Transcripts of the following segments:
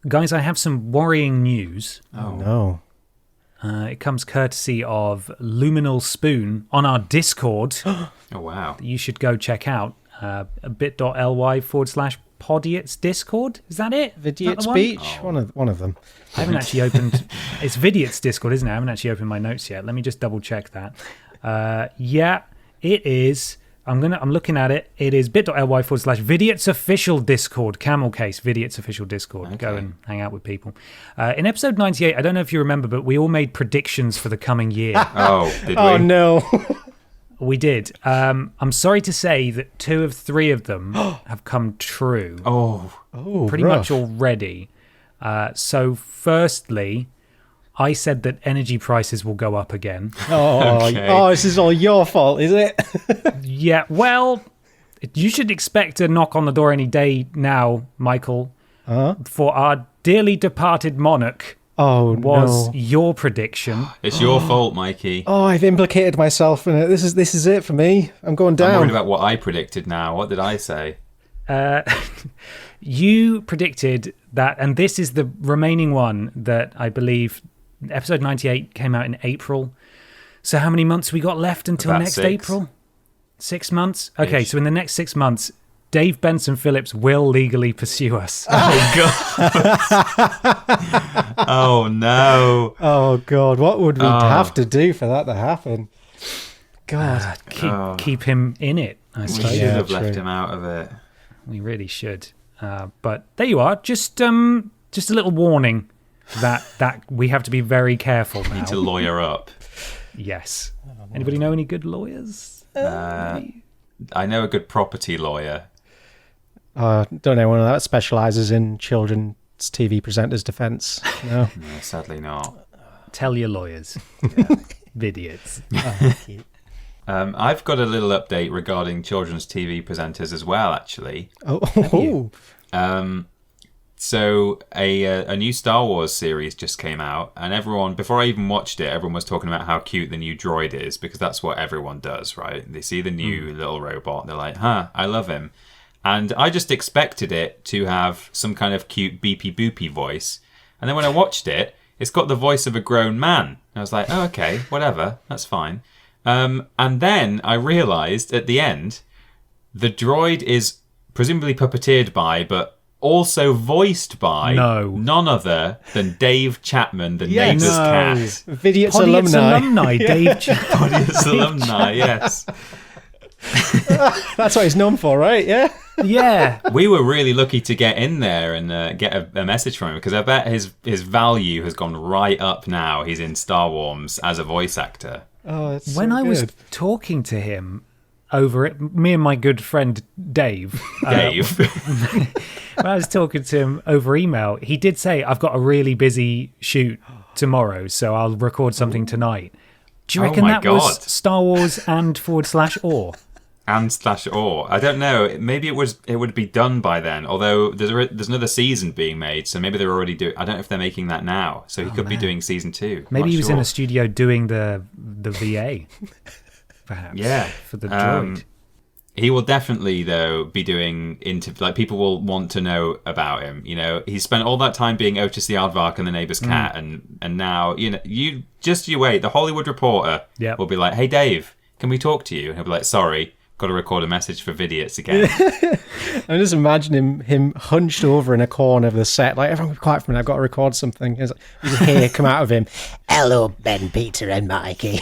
guys, I have some worrying news. Oh, no. It comes courtesy of Luminal Spoon on our Discord. Oh, wow. You should go check out bit.ly/Podiots Discord. Is that it? Vidiots Beach? Oh. One of them. I haven't actually opened... It's Vidiots Discord, isn't it? I haven't actually opened my notes yet. Let me just double check that. Yeah, it is... I'm looking at it. It is bit.ly/Vidiots Official Discord. Camel case, Vidiots Official Discord. Okay. Go and hang out with people. In episode 98, I don't know if you remember, but we all made predictions for the coming year. Oh, did we? Oh, no. We did. I'm sorry to say that 2 of 3 of them have come true. Oh, pretty much already. So firstly, I said that energy prices will go up again. Oh, this is all your fault, is it? Yeah, well, you should expect a knock on the door any day now, Michael, for our dearly departed monarch. Was your prediction. It's your fault, Mikey. Oh, I've implicated myself in it. This is it for me. I'm going down. I'm worried about what I predicted now. What did I say? You predicted that, and this is the remaining one that I believe episode 98 came out in April. So how many months we got left until About next 6. April? 6 months? Okay, so in the next 6 months, Dave Benson Phillips will legally pursue us. Oh, God. Oh, no. Oh, God. What would we have to do for that to happen? God. Keep him in it, I We suppose. should have left him out of it. We really should. But there you are. Just a little warning that we have to be very careful now. Need to lawyer up. Yes. Anybody know any good lawyers? I know a good property lawyer. Don't know anyone that specialises in children's TV presenters' defence. No. No, sadly not. Tell your lawyers. Vidiots. I've got a little update regarding children's TV presenters as well, actually. So a new Star Wars series just came out, and everyone, before I even watched it, everyone was talking about how cute the new droid is, because that's what everyone does, right? They see the new little robot, they're like, I love him. And I just expected it to have some kind of cute beepy boopy voice. And then when I watched it, it's got the voice of a grown man. And I was like, oh, okay, whatever, that's fine. And then I realised at the end, the droid is presumably puppeteered by, but also voiced by none other than Dave Chapman, the neighbour's cat. Vidiots Podiots alumni. Dave Chapman. Podiots alumni, yes. That's what he's known for, right? Yeah. Yeah. We were really lucky to get in there and get a message from him, because I bet his value has gone right up now. He's in Star Wars as a voice actor. Oh, that's When so I was good. talking to him over it, me and my good friend Dave. Dave. When I was talking to him over email, he did say, I've got a really busy shoot tomorrow, so I'll record something tonight. Do you reckon my that God. was Star Wars and /or? And /or. I don't know. Maybe it would be done by then. Although there's another season being made, so maybe they're already doing. I don't know if they're making that now. So he could be doing season 2. Maybe he was in a studio doing the VA, perhaps. Yeah, for the droid. He will definitely, though, be doing people will want to know about him. You know, he spent all that time being Otis the Aardvark and the neighbour's cat, and now you wait. The Hollywood Reporter will be like, "Hey, Dave, can we talk to you?" And he'll be like, "Sorry, got to record a message for Vidiots again." I'm just imagining him hunched over in a corner of the set, like, everyone be quiet for a minute, I've got to record something. There's a hair come out of him. Hello, Ben, Peter, and Mikey.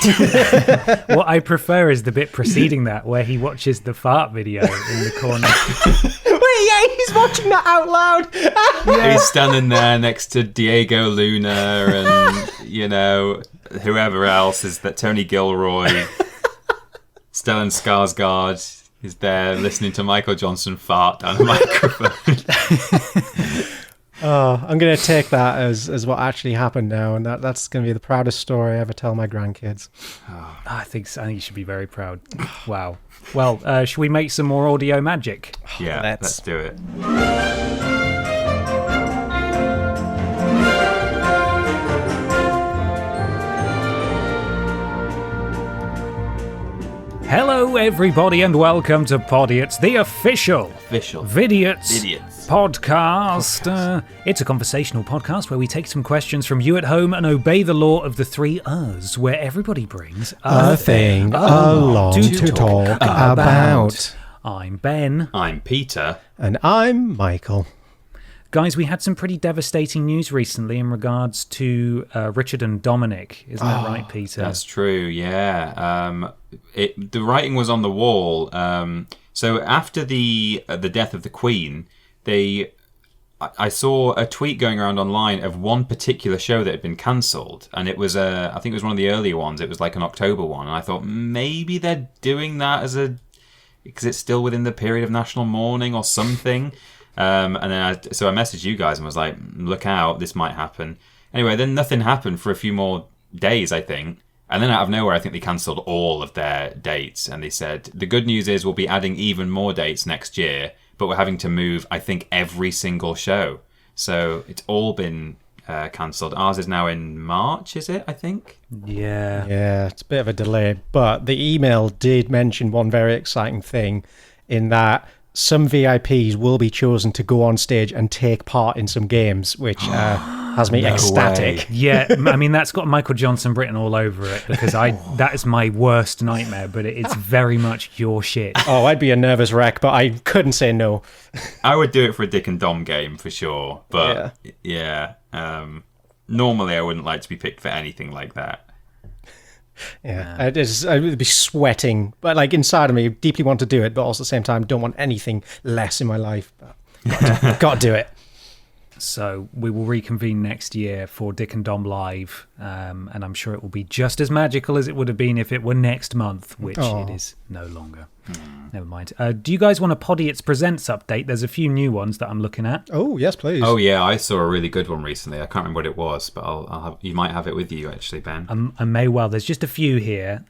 What I prefer is the bit preceding that, where he watches the fart video in the corner. Wait, yeah, he's watching that out loud. He's standing there next to Diego Luna and whoever else is that. Tony Gilroy, Stellan Skarsgård is there listening to Michael Johnson fart down a microphone. I'm going to take that as what actually happened now, and that's going to be the proudest story I ever tell my grandkids. I think you should be very proud. Wow. Well, should we make some more audio magic? Yeah, let's do it. Hello Hello, everybody, and welcome to Podiots, the official Vidiots podcast. It's a conversational podcast where we take some questions from you at home and obey the law of the three R's, where everybody brings a thing along to talk about. I'm Ben. I'm Peter. And I'm Michael. Guys, we had some pretty devastating news recently in regards to Richard and Dominic. Isn't that right, Peter? That's true, yeah. The writing was on the wall. So after the death of the Queen, I saw a tweet going around online of one particular show that had been cancelled, and it was I think it was one of the earlier ones. It was like an October one, and I thought maybe they're doing that because it's still within the period of national mourning or something. And then I messaged you guys and was like, look out, this might happen. Anyway, then nothing happened for a few more days, I think. And then out of nowhere, I think they cancelled all of their dates. And they said, the good news is we'll be adding even more dates next year, but we're having to move, I think, every single show. So it's all been cancelled. Ours is now in March, is it, I think? Yeah, it's a bit of a delay. But the email did mention one very exciting thing in that some VIPs will be chosen to go on stage and take part in some games, which has me ecstatic. Way. Yeah, I mean, that's got Michael Johnson written all over it, because that is my worst nightmare, but it's very much your shit. Oh, I'd be a nervous wreck, but I couldn't say no. I would do it for a Dick and Dom game for sure, but normally I wouldn't like to be picked for anything like that. Yeah, I would be sweating, but like inside of me, deeply want to do it, but also at the same time, don't want anything less in my life. But got to do it. So we will reconvene next year for Dick and Dom Live, and I'm sure it will be just as magical as it would have been if it were next month, which it is no longer. Never mind. Do you guys want a Podiots Presents update? There's a few new ones that I'm looking at. Oh, yes, please. Oh, yeah, I saw a really good one recently. I can't remember what it was, but you might have it with you, actually, Ben. I may well. There's just a few here.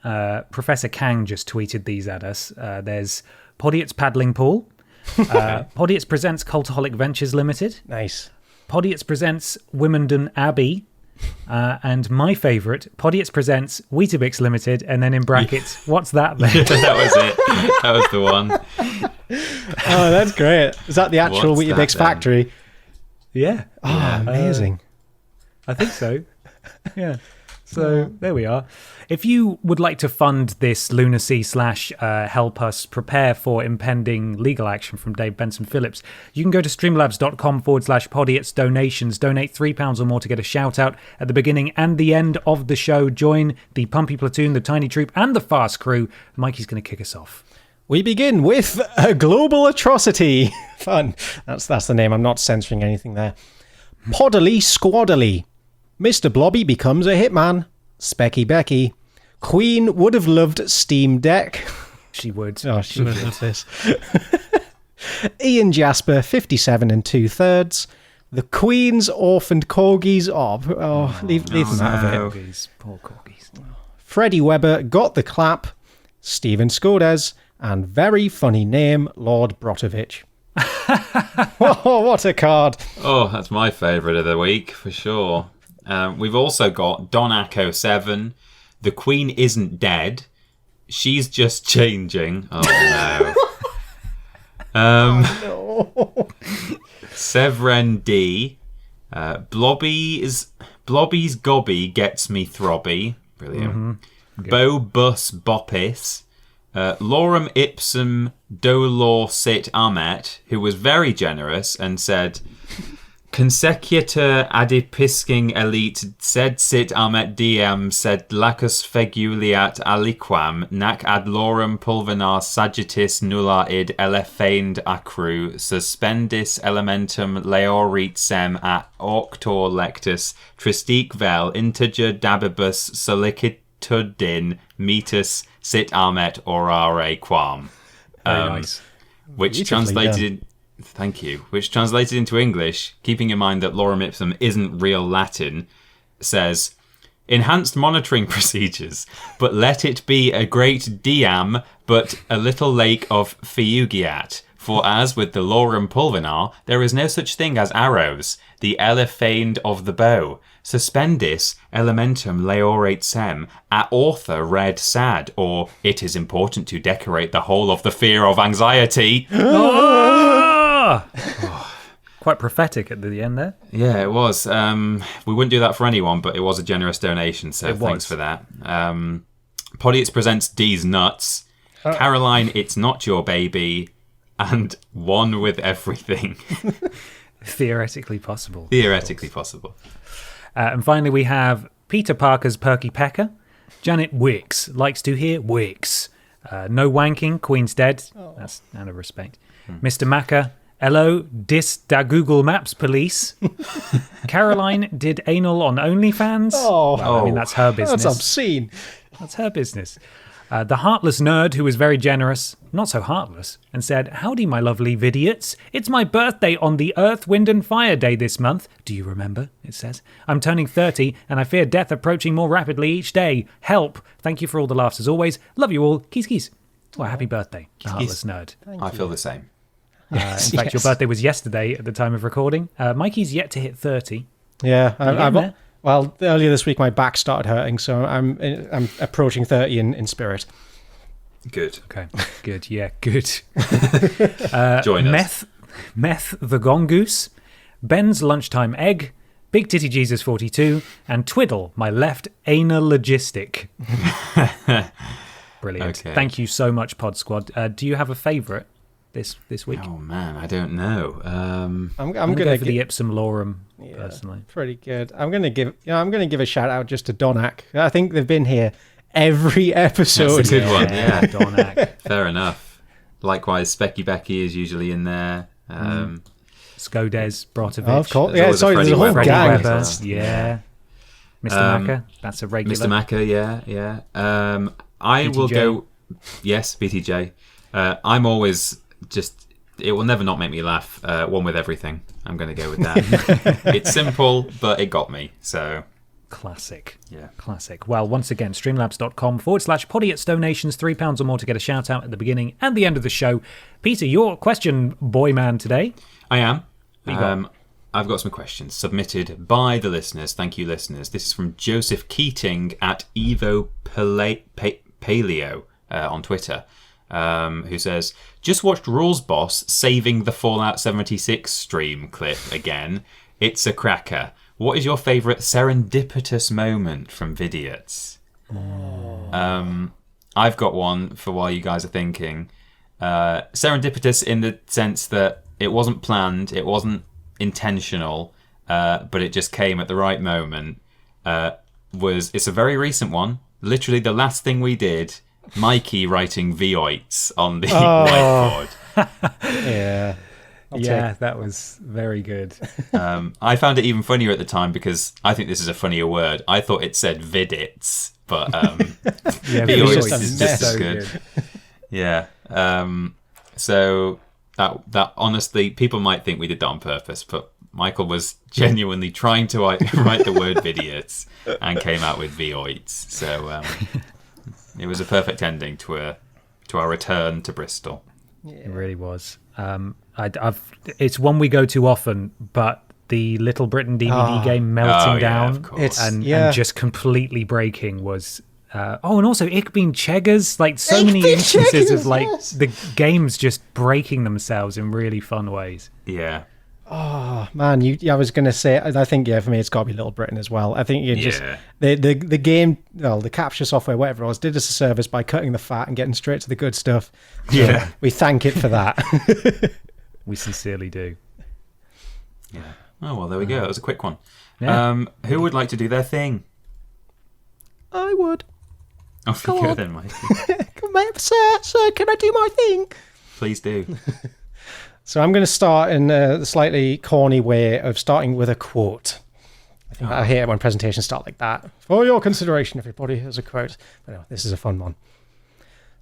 Professor Kang just tweeted these at us. There's Podiots Paddling Pool. Podiots Presents Cultaholic Ventures Limited. Nice. Podiots Presents Wimbledon Abbey. And my favourite, Podiots Presents Weetabix Limited, and then in brackets, what's that then? That was it. That was the one. Oh, that's great. Is that the actual Weetabix factory? Yeah. Oh, amazing. I think so. Yeah. So there we are. If you would like to fund this lunacy / help us prepare for impending legal action from Dave Benson Phillips, you can go to streamlabs.com/podiots donations. Donate £3 or more to get a shout out at the beginning and the end of the show. Join the Pumpy Platoon, the Tiny Troop, and the Fast Crew. Mikey's going to kick us off. We begin with a global atrocity. Fun. That's the name. I'm not censoring anything there. Poddily Squaddily. Mr. Blobby becomes a hitman. Specky Becky. Queen would have loved Steam Deck. She would. Oh, she would love this. Ian Jasper, 57 2/3. The Queen's orphaned corgis. Leave them out of it. Poor corgis. Freddie Webber got the clap. Stephen Skodes. And very funny name, Lord Brotovich. Oh, what a card. Oh, that's my favourite of the week, for sure. We've also got Don Acco 7. The Queen isn't dead. She's just changing. Oh no. Severin D. Blobby's gobby gets me throbby. Brilliant. Mm-hmm. Bo Bus Boppis. Lorem ipsum dolor sit amet, who was very generous and said, consecutor adipisking elite sed sit amet diem sed lacus feguliat aliquam nac ad lorem pulvinar sagittis nulla id elephand acru suspendis elementum leorit sem at auctor lectus tristique vel integer dabibus solicitudin metus sit amet orare quam. Very nice. Which translated... Thank you. Which translated into English, keeping in mind that lorem ipsum isn't real Latin, says, enhanced monitoring procedures, but let it be a great diam, but a little lake of Fiugiat, For as with the Lorem Pulvinar, there is no such thing as arrows, the elephane of the bow. Suspendis elementum leorate sem, at author read sad, or it is important to decorate the whole of the fear of anxiety. Quite prophetic at the end there. Yeah, it was. We wouldn't do that for anyone, but it was a generous donation, so It thanks was. for that. Podiots presents D's Nuts. Caroline, It's Not Your Baby. And One with Everything. Theoretically possible. Theoretically possible. And finally, we have Peter Parker's Perky Pecker. Janet Wicks likes to hear Wicks. No wanking, Queen's dead. That's out of respect. Mr. Macker, hello, dis da Google Maps police. Caroline did anal on OnlyFans. Oh. Well, I mean, that's her business. That's obscene. That's her business. The heartless nerd who was very generous, not so heartless, and said, howdy, my lovely Vidiots. It's my birthday on the Earth, Wind and Fire Day this month. Do you remember? It says. I'm turning 30 and I fear death approaching more rapidly each day. Help. Thank you for all the laughs as always. Love you all. Keys, keys. Well, happy birthday, the heartless nerd. I feel the same. In fact, your birthday was yesterday at the time of recording. Mikey's yet to hit 30. Yeah, getting there? well, earlier this week my back started hurting, so I'm approaching 30 in spirit. Good. Okay, good. Yeah, good. Join us. Meth the Gongoose, Ben's Lunchtime Egg, Big Titty Jesus 42, and Twiddle, my left anal logistic. Brilliant. Okay. Thank you so much, Pod Squad. Do you have a favourite this week? Oh, man, I don't know. I'm I'm gonna go for the Ipsum Lorem, personally. pretty good. I'm gonna give a shout out just to Donak. I think they've been here every episode. That's a good one, yeah. Donak. Fair enough. Likewise, Specky Becky is usually in there. Skodes, Brotovich. Oh, of course. There's Yeah, always a sorry, there's a Freddie whole Weber. gang. Weber, as well. yeah. Mr. Macker, that's a regular. Mr. Macker, yeah. I will BTJ. go... Yes, BTJ. I'm always just... It will never not make me laugh. One with everything. I'm going to go with that. It's simple, but it got me, so... Classic. Yeah. Classic. Well, once again, streamlabs.com/Podiots donations, £3 or more to get a shout out at the beginning and the end of the show. Peter, your question, boy man, today. I am. What you got? I've got some questions submitted by the listeners. Thank you, listeners. This is from Joseph Keating at Evo Paleo on Twitter, who says, just watched Rules Boss saving the Fallout 76 stream clip again. It's a cracker. What is your favourite serendipitous moment from Vidiots? I've got one for while you guys are thinking. Serendipitous in the sense that it wasn't planned, it wasn't intentional, but it just came at the right moment. It's a very recent one. Literally the last thing we did, Mikey writing Vidiots on the whiteboard. Yeah. That was very good. I found it even funnier at the time because I think this is a funnier word. I thought it said Vidits, but Vidiots is just as good. Yeah. So that honestly, people might think we did that on purpose, but Michael was genuinely trying to write the word Vidiots and came out with Vidiots. So it was a perfect ending to our return to Bristol. It really was. It's one we go to often, but the Little Britain DVD game melting down of course. and just completely breaking was... and also Ichbean Cheggers, like so many Ichbean instances of Cheggers, like yes. the games just breaking themselves in really fun ways. Yeah. Oh man, I was gonna say. I think for me it's got to be Little Britain as well. I think you just the game, well, the capture software, whatever it was, did us a service by cutting the fat and getting straight to the good stuff. So we thank it for that. We sincerely do. Yeah. Oh well, there we go. That was a quick one. Yeah. Who would like to do their thing? I would. Off you go then, Mike. Come on, sir, can I do my thing? Please do. So I'm going to start in a slightly corny way of starting with a quote. I think I hate it when presentations start like that. For your consideration, everybody, here's a quote. But anyway, this is a fun one.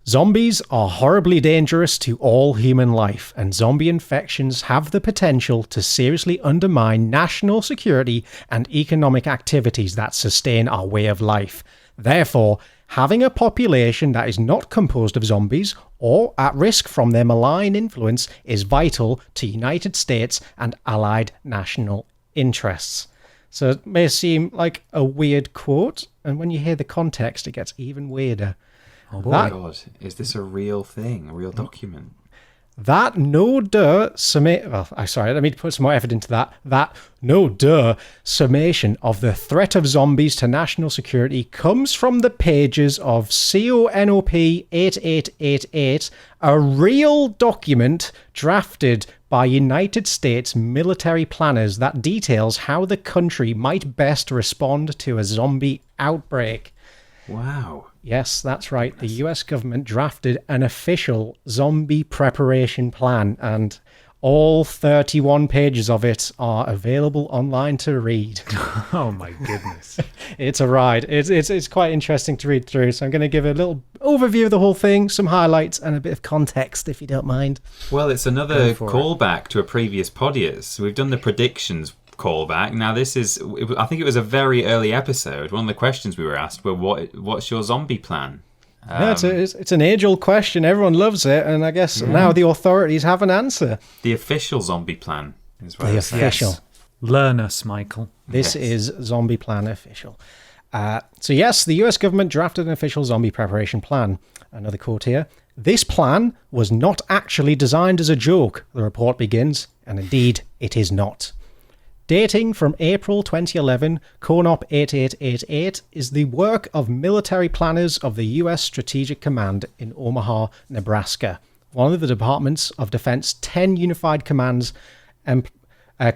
Zombies are horribly dangerous to all human life, and zombie infections have the potential to seriously undermine national security and economic activities that sustain our way of life. Therefore, Having a population that is not composed of zombies or at risk from their malign influence is vital to United States and allied national interests. So it may seem like a weird quote, and when you hear the context, it gets even weirder. Oh my God, is this a real thing, a real document? That let me put some more effort into that. That summation of the threat of zombies to national security comes from the pages of CONOP 8888, a real document drafted by United States military planners that details how the country might best respond to a zombie outbreak. Wow. Yes, that's right. The US government drafted an official zombie preparation plan, and all 31 pages of it are available online to read. Oh my goodness. It's a ride. It's quite interesting to read through, so I'm going to give a little overview of the whole thing, some highlights, and a bit of context, if you don't mind. Well, it's another callback to a previous Podiots. We've done the predictions callback. Now this is, I think it was a very early episode. One of the questions we were asked were, what's your zombie plan? Yeah, it's an age-old question. Everyone loves it, and I guess now the authorities have an answer. The official zombie plan is what the official. Yes. Learn us, Michael. This is Zombie Plan Official. So yes, the US government drafted an official zombie preparation plan. Another quote here. This plan was not actually designed as a joke, the report begins, and indeed it is not. Dating from April 2011, CONOP 8888 is the work of military planners of the U.S. Strategic Command in Omaha, Nebraska, one of the Departments of Defense 10 Unified Commands and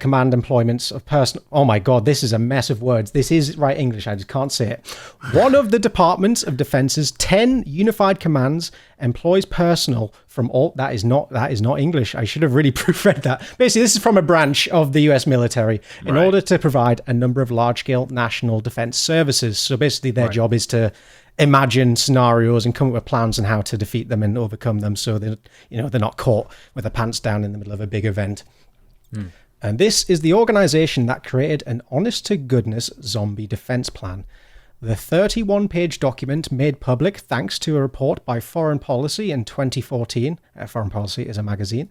command employments of person. Oh my God, this is a mess of words. This is right English, I just can't say it. One of the Departments of Defense's 10 Unified Commands employs personnel from all. That is not English. I should have really proofread that. Basically, this is from a branch of the US military in order to provide a number of large-scale national defense services. So basically, their job is to imagine scenarios and come up with plans on how to defeat them and overcome them, so that they're not caught with their pants down in the middle of a big event. And this is the organization that created an honest-to-goodness zombie defense plan. The 31-page document, made public thanks to a report by Foreign Policy in 2014, Foreign Policy is a magazine,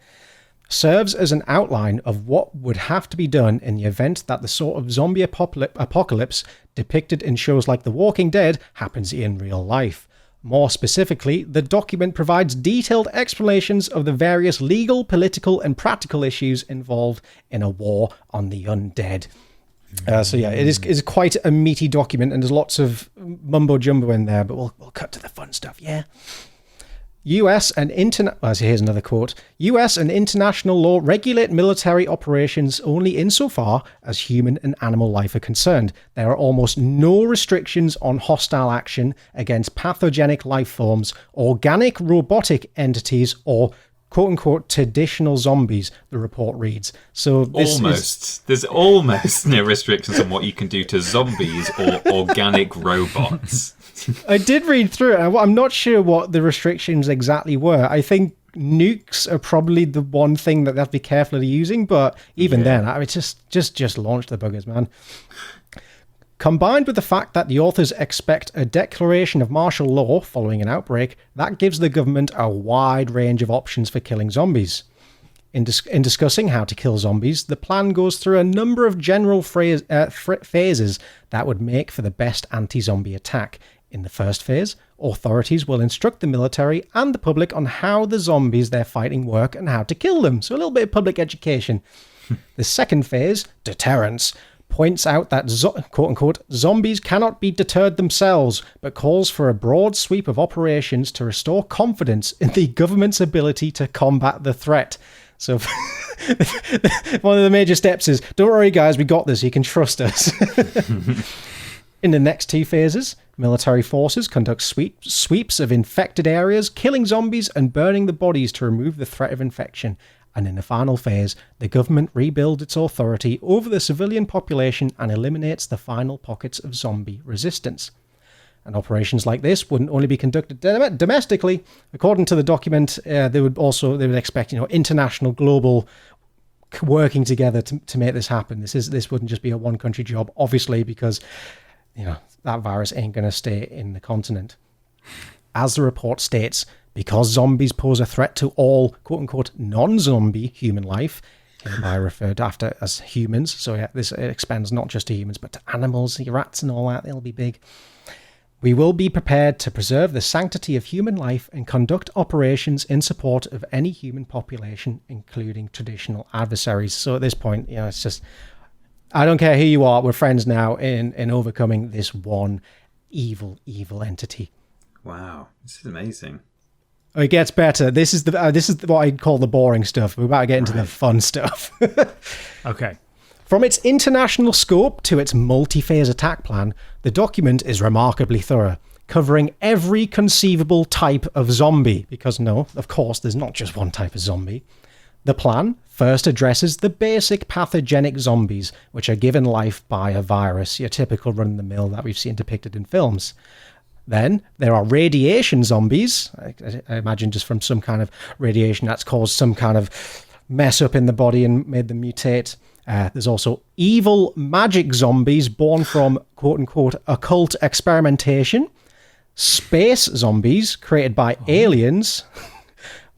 serves as an outline of what would have to be done in the event that the sort of zombie apocalypse depicted in shows like The Walking Dead happens in real life. More specifically, the document provides detailed explanations of the various legal, political, and practical issues involved in a war on the undead. So yeah, it is quite a meaty document, and there's lots of mumbo-jumbo in there, but we'll cut to the fun stuff, yeah? here's another quote. US and international law regulate military operations only insofar as human and animal life are concerned. There are almost no restrictions on hostile action against pathogenic life forms, organic robotic entities, or quote-unquote traditional zombies, the report reads. So there's almost no restrictions on what you can do to zombies or organic robots. I did read through it. I'm not sure what the restrictions exactly were. I think nukes are probably the one thing that they have to be careful of using, but even then, I mean, just launch the buggers, man. Combined with the fact that the authors expect a declaration of martial law following an outbreak, that gives the government a wide range of options for killing zombies. In discussing how to kill zombies, the plan goes through a number of general phases that would make for the best anti-zombie attack. In the first phase, authorities will instruct the military and the public on how the zombies they're fighting work and how to kill them. So a little bit of public education. The second phase, deterrence, points out that, quote-unquote, zombies cannot be deterred themselves, but calls for a broad sweep of operations to restore confidence in the government's ability to combat the threat. So one of the major steps is, don't worry guys, we got this, you can trust us. In the next two phases, military forces conduct sweeps of infected areas, killing zombies and burning the bodies to remove the threat of infection. And in the final phase, the government rebuilds its authority over the civilian population and eliminates the final pockets of zombie resistance. And operations like this wouldn't only be conducted domestically. According to the document, they would expect international, global working together to make this happen. This wouldn't just be a one country job, obviously, because that virus ain't going to stay in the continent. As the report states, because zombies pose a threat to all quote-unquote non-zombie human life, hereby referred after as humans, so yeah, this expands not just to humans, but to animals, rats and all that, they'll be big. We will be prepared to preserve the sanctity of human life and conduct operations in support of any human population, including traditional adversaries. So at this point, it's just, I don't care who you are, we're friends now in overcoming this one evil entity. Wow, this is amazing. Oh, it gets better. This is what I call the boring stuff. We're about to get into the fun stuff. Okay. From its international scope to its multi-phase attack plan, the document is remarkably thorough, covering every conceivable type of zombie. Because no, of course, there's not just one type of zombie. The plan first addresses the basic pathogenic zombies, which are given life by a virus, your typical run-of-the-mill that we've seen depicted in films. Then there are radiation zombies, I imagine just from some kind of radiation that's caused some kind of mess up in the body and made them mutate. There's also evil magic zombies born from quote-unquote occult experimentation, space zombies created by aliens,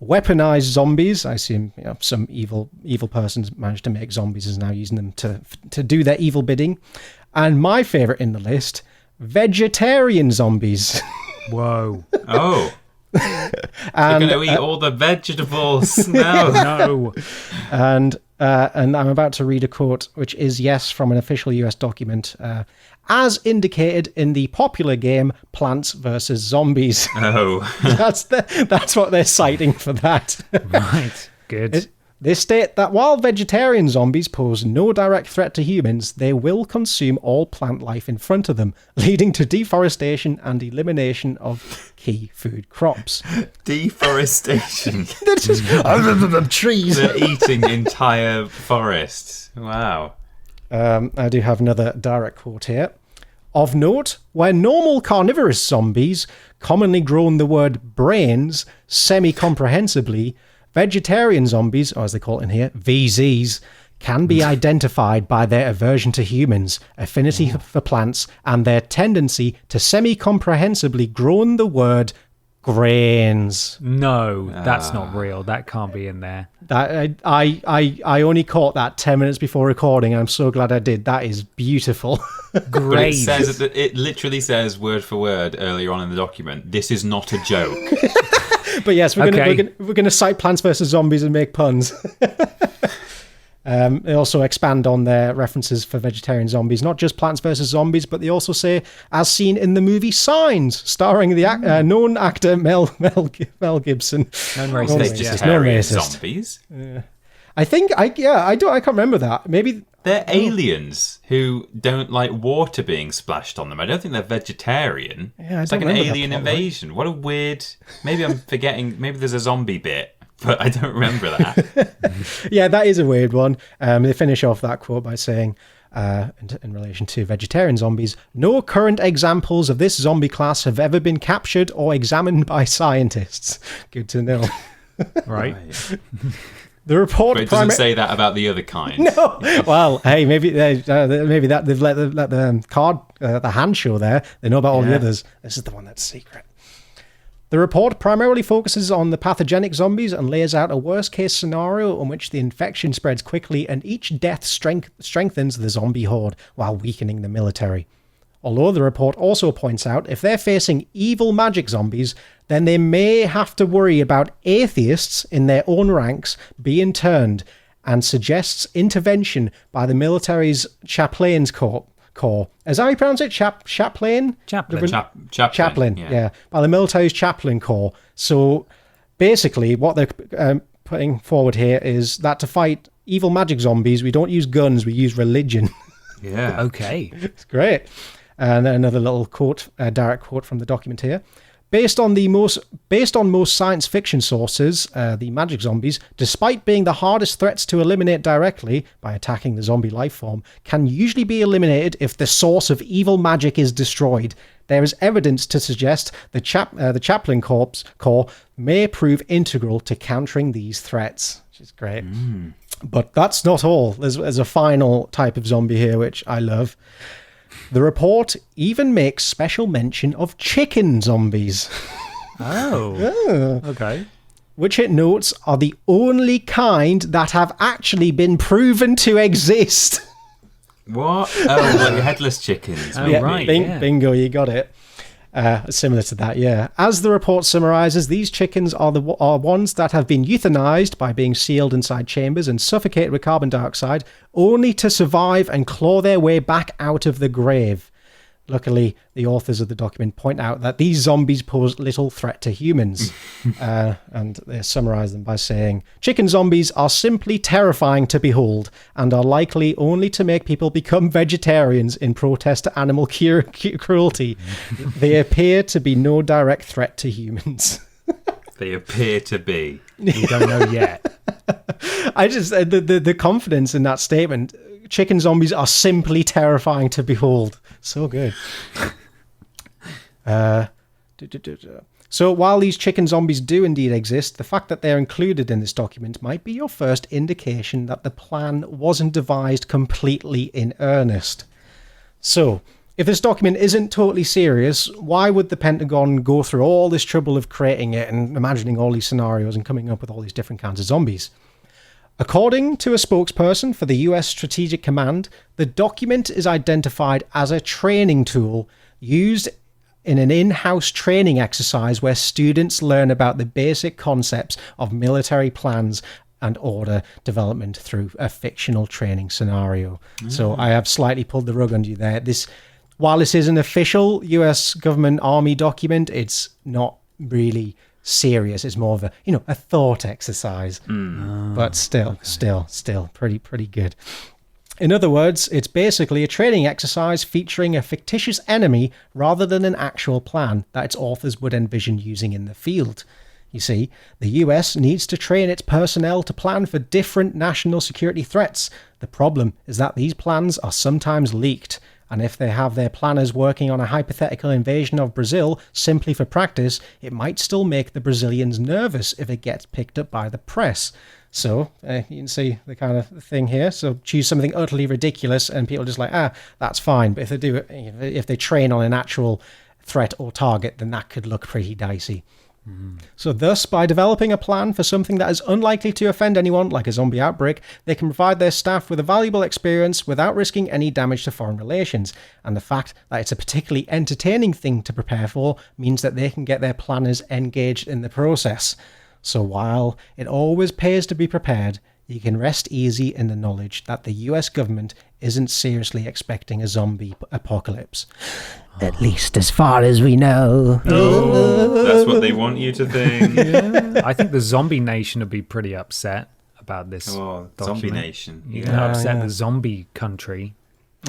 weaponized zombies. I assume some evil persons managed to make zombies and is now using them to do their evil bidding. And my favorite in the list, vegetarian zombies. Whoa. Oh. They're going to eat all the vegetables. No. And I'm about to read a quote, which is, yes, from an official US document, as indicated in the popular game Plants vs. Zombies. Oh. That's what they're citing for that. Right. Good. They state that while vegetarian zombies pose no direct threat to humans, they will consume all plant life in front of them, leading to deforestation and elimination of key food crops. Deforestation? They're just trees. They're eating entire forests. Wow. I do have another direct quote here. Of note, where normal carnivorous zombies commonly groan the word brains semi-comprehensibly, vegetarian zombies, or as they call it in here, VZs, can be identified by their aversion to humans, affinity for plants, and their tendency to semi-comprehensibly groan the word grains. No, that's not real. That can't be in there. That I only caught that 10 minutes before recording. I'm so glad I did. That is beautiful. Great. It literally says word for word earlier on in the document, this is not a joke. But yes, we're gonna cite Plants vs. Zombies and make puns. They also expand on their references for vegetarian zombies, not just Plants vs. Zombies, but they also say, as seen in the movie Signs, starring the known actor Mel Gibson. Vegetarian zombies? I think, I can't remember that. Maybe... They're aliens who don't like water being splashed on them. I don't think they're vegetarian. Yeah, it's like an alien invasion. What a weird... Maybe I'm forgetting... Maybe there's a zombie bit, but I don't remember that. Yeah, that is a weird one. They finish off that quote by saying, in relation to vegetarian zombies, no current examples of this zombie class have ever been captured or examined by scientists. Good to know. Right. The report, but it doesn't say that about the other kind. No. Well, hey, maybe they've let the card, the hand show there. They know about all the others. This is the one that's secret. The report primarily focuses on the pathogenic zombies and lays out a worst-case scenario in which the infection spreads quickly and each death strengthens the zombie horde while weakening the military. Although the report also points out if they're facing evil magic zombies, then they may have to worry about atheists in their own ranks being turned, and suggests intervention by the military's Chaplains Corps. Is that how you pronounce it? Chaplain? Chaplain. Yeah. By the military's Chaplain Corps. So basically what they're putting forward here is that to fight evil magic zombies, we don't use guns, we use religion. Yeah. Okay. It's great. And another little quote, direct quote from the document here. Based on most science fiction sources, the magic zombies, despite being the hardest threats to eliminate directly by attacking the zombie life form, can usually be eliminated if the source of evil magic is destroyed. There is evidence to suggest the Chaplain Corps may prove integral to countering these threats, which is great. But that's not all. There's a final type of zombie here, which I love. The report even makes special mention of chicken zombies. Oh. Okay. Which it notes are the only kind that have actually been proven to exist. What? Oh, like headless chickens. Oh, maybe. right. Bingo, you got it. Similar to that, yeah. As the report summarizes, these chickens are ones that have been euthanized by being sealed inside chambers and suffocated with carbon dioxide, only to survive and claw their way back out of the grave. Luckily, the authors of the document point out that these zombies pose little threat to humans. And they summarize them by saying, chicken zombies are simply terrifying to behold and are likely only to make people become vegetarians in protest to animal cruelty. They appear to be no direct threat to humans. They appear to be. We don't know yet. I just, the confidence in that statement, chicken zombies are simply terrifying to behold. So good. So while these chicken zombies do indeed exist, the fact that they're included in this document might be your first indication that the plan wasn't devised completely in earnest. So, if this document isn't totally serious, why would the Pentagon go through all this trouble of creating it and imagining all these scenarios and coming up with all these different kinds of zombies? According to a spokesperson for the US Strategic Command, the document is identified as a training tool used in an in-house training exercise where students learn about the basic concepts of military plans and order development through a fictional training scenario. So I have slightly pulled the rug under you there. While this is an official US government army document, it's not really serious. It's more of a thought exercise. But still pretty good. In other words, it's basically a training exercise featuring a fictitious enemy rather than an actual plan that its authors would envision using in the field. You see, the US needs to train its personnel to plan for different national security threats. The problem is that these plans are sometimes leaked, and if they have their planners working on a hypothetical invasion of Brazil simply for practice, it might still make the Brazilians nervous if it gets picked up by the press. So, you can see the kind of thing here. So choose something utterly ridiculous and people are just like, that's fine. But if they train on an actual threat or target, then that could look pretty dicey. So thus, by developing a plan for something that is unlikely to offend anyone, like a zombie outbreak, they can provide their staff with a valuable experience without risking any damage to foreign relations. And the fact that it's a particularly entertaining thing to prepare for means that they can get their planners engaged in the process. So while it always pays to be prepared, you can rest easy in the knowledge that the US government isn't seriously expecting a zombie apocalypse. At least as far as we know. Oh, that's what they want you to think. Yeah. I think the zombie nation would be pretty upset about this. Oh, document. zombie nation. You can upset the zombie country.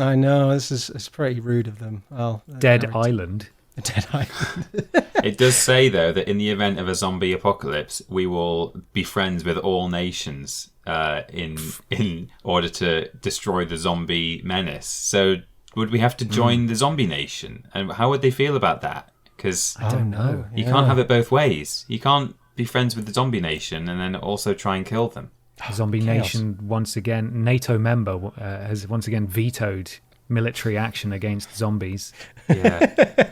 I know, it's pretty rude of them. Well, Dead Island. Dead Island. It does say, though, that in the event of a zombie apocalypse, we will be friends with all nations in order to destroy the zombie menace. So would we have to join the zombie nation? And how would they feel about that? Because I don't know. You can't have it both ways. You can't be friends with the zombie nation and then also try and kill them. Zombie nation, once again, NATO member, has once again vetoed military action against zombies. Yeah.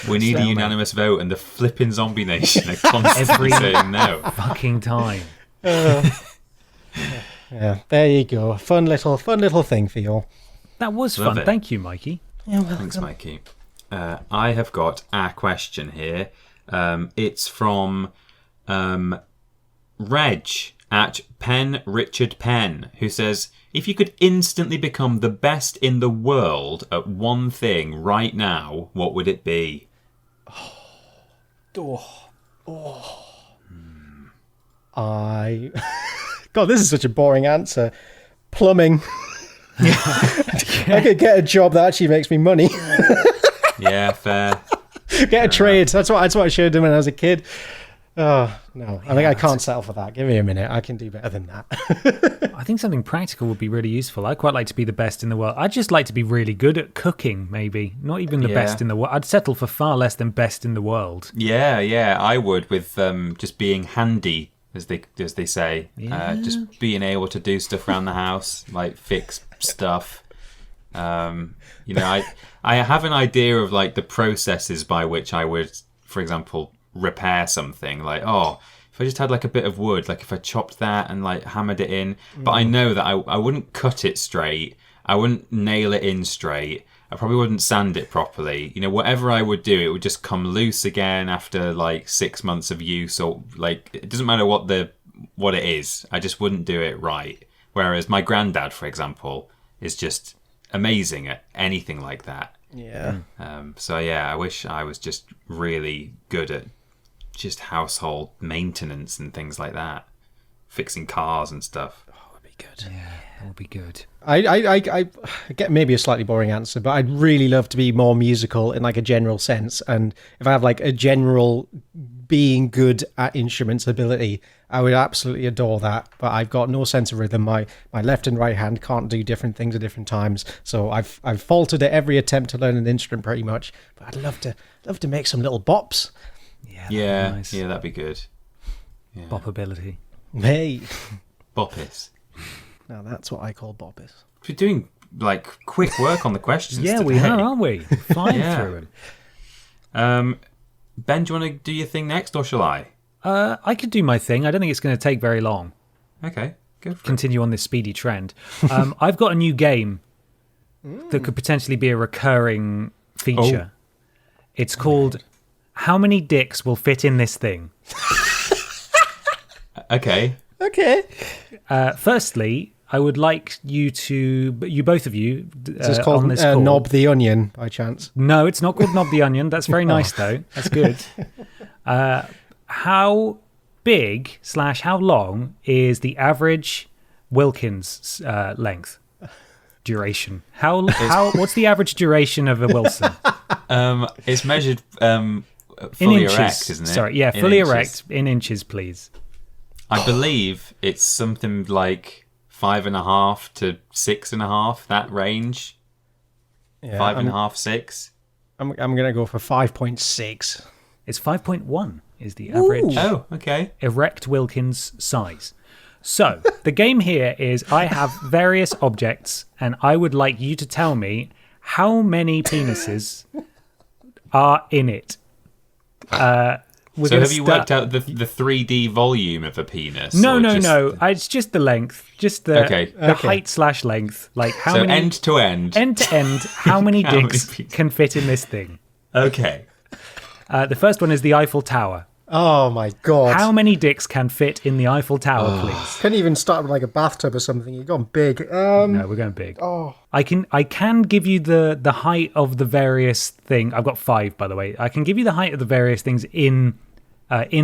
We need a unanimous vote, and the flipping zombie nation are constantly saying no. Fucking time. Yeah, there you go. Fun little thing for you all. That was Love fun. it. Thank you, Mikey. Thanks, Mikey. I have got a question here. It's from Reg at Penn Richard Penn, who says, if you could instantly become the best in the world at one thing right now, what would it be? God, this is such a boring answer. Plumbing. I could get a job that actually makes me money. Yeah, fair. Get a trade. That's what I should have done when I was a kid. Oh, no. I think I can't settle for that. Give me a minute. I can do better than that. I think something practical would be really useful. I'd quite like to be the best in the world. I'd just like to be really good at cooking, maybe. Not even the best in the world. I'd settle for far less than best in the world. Yeah, I would, with just being handy, as they say. Yeah. Just being able to do stuff around the house, like fix stuff. I have an idea of like the processes by which I would, for example, repair something. Like, if I just had like a bit of wood, like if I chopped that and like hammered it in, but I know that I wouldn't cut it straight. I wouldn't nail it in straight. I probably wouldn't sand it properly. Whatever I would do, it would just come loose again after like 6 months of use, or like it doesn't matter what it is. I just wouldn't do it right. Whereas my granddad, for example, is just amazing at anything like that. Yeah. So yeah, I wish I was just really good at just household maintenance and things like that, fixing cars and stuff. Oh, it'd be good. Yeah, that would be good. I get maybe a slightly boring answer, but I'd really love to be more musical in like a general sense. And if I have like a general being good at instruments ability, I would absolutely adore that. But I've got no sense of rhythm. My left and right hand can't do different things at different times. So I've faltered at every attempt to learn an instrument pretty much. But I'd love to make some little bops. Yeah, nice. yeah, that'd be good. Yeah. Bopability. Hey, Boppis. now that's what I call boppers. We're doing like quick work on the questions. Yeah, today. we are, aren't we? Flying Yeah. through them. Ben, do you want to do your thing next, or shall I? I could do my thing. I don't think it's going to take very long. Okay, go for it. Continue on this speedy trend. I've got a new game that could potentially be a recurring feature. It's called How Many Dicks Will Fit in This Thing? Okay. Okay. Firstly, I would like you both of you, Is this called on this call. Knob the Onion by chance? No, it's not called Knob the Onion. That's very nice, though. That's good. How big / how long is the average Wilkins length? Duration. What's the average duration of a Wilson? It's measured In fully inches. erect, isn't it? Sorry, yeah, In fully inches. erect in inches, please. I believe it's something like 5.5 to 6.5. That range. Yeah, 5.5, 6. I'm gonna go for 5.6. It's 5.1 is the average Oh, okay. erect Wilkins size. So, the game here is I have various objects, and I would like you to tell me how many penises are in it. So have you worked out the 3D volume of a penis? No. or just- It's just the length, just the Okay. height / length. Like how So many end to end. end to end, how many How many dicks penises? can fit in this thing? Okay. The first one is the Eiffel Tower. Oh my god! How many dicks can fit in the Eiffel Tower, please? Couldn't even start with like a bathtub or something. You've gone big. No, we're going big. I can give you the height of the various thing. I've got 5, by the way. I can give you the height of the various things in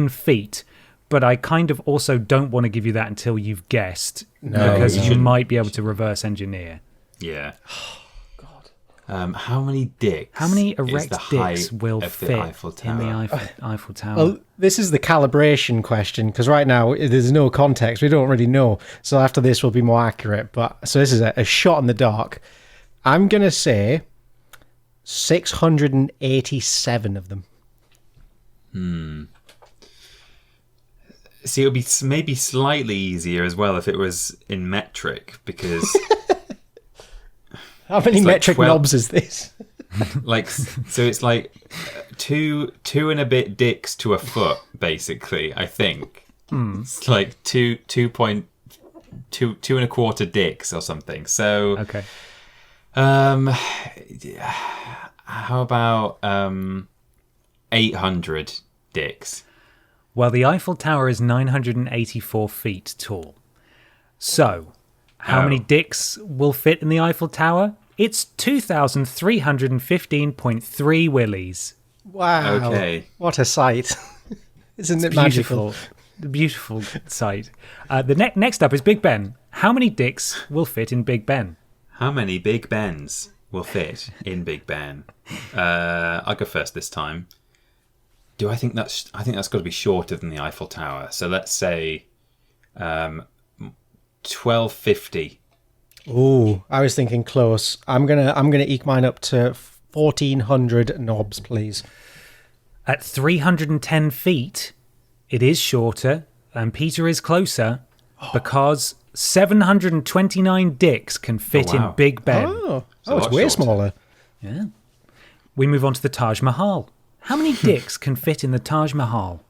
feet, but I kind of also don't want to give you that until you've guessed, because you might be able to reverse engineer. Yeah. How many dicks? How many is erect the dicks height will of the fit Eiffel in the Tower? Eiffel Tower? Well, this is the calibration question because right now there's no context. We don't really know. So after this, we'll be more accurate. But so this is a shot in the dark. I'm gonna say 687 of them. See, it would be maybe slightly easier as well if it was in metric, because How many It's like metric 12 knobs is this? like, so it's like two and a bit dicks to a foot, basically. I think it's like 2.2 dicks or something. So Okay. how about 800 dicks? Well, the Eiffel Tower is 984 feet tall. So, how many dicks will fit in the Eiffel Tower? It's 2,315.3 willies. Wow! Okay. What a sight! Isn't it Beautiful. magical? The beautiful sight. The next up is Big Ben. How many dicks will fit in Big Ben? How many Big Bens will fit in Big Ben? I'll go first this time. I think that's got to be shorter than the Eiffel Tower. So let's say 1250. Ooh, I was thinking close. I'm gonna eke mine up to 1,400 knobs, please. At 310 feet, it is shorter, and Peter is closer. because 729 dicks can fit in Big Ben. Oh, a it's lot way shorter. smaller. Yeah. We move on to the Taj Mahal. How many dicks can fit in the Taj Mahal?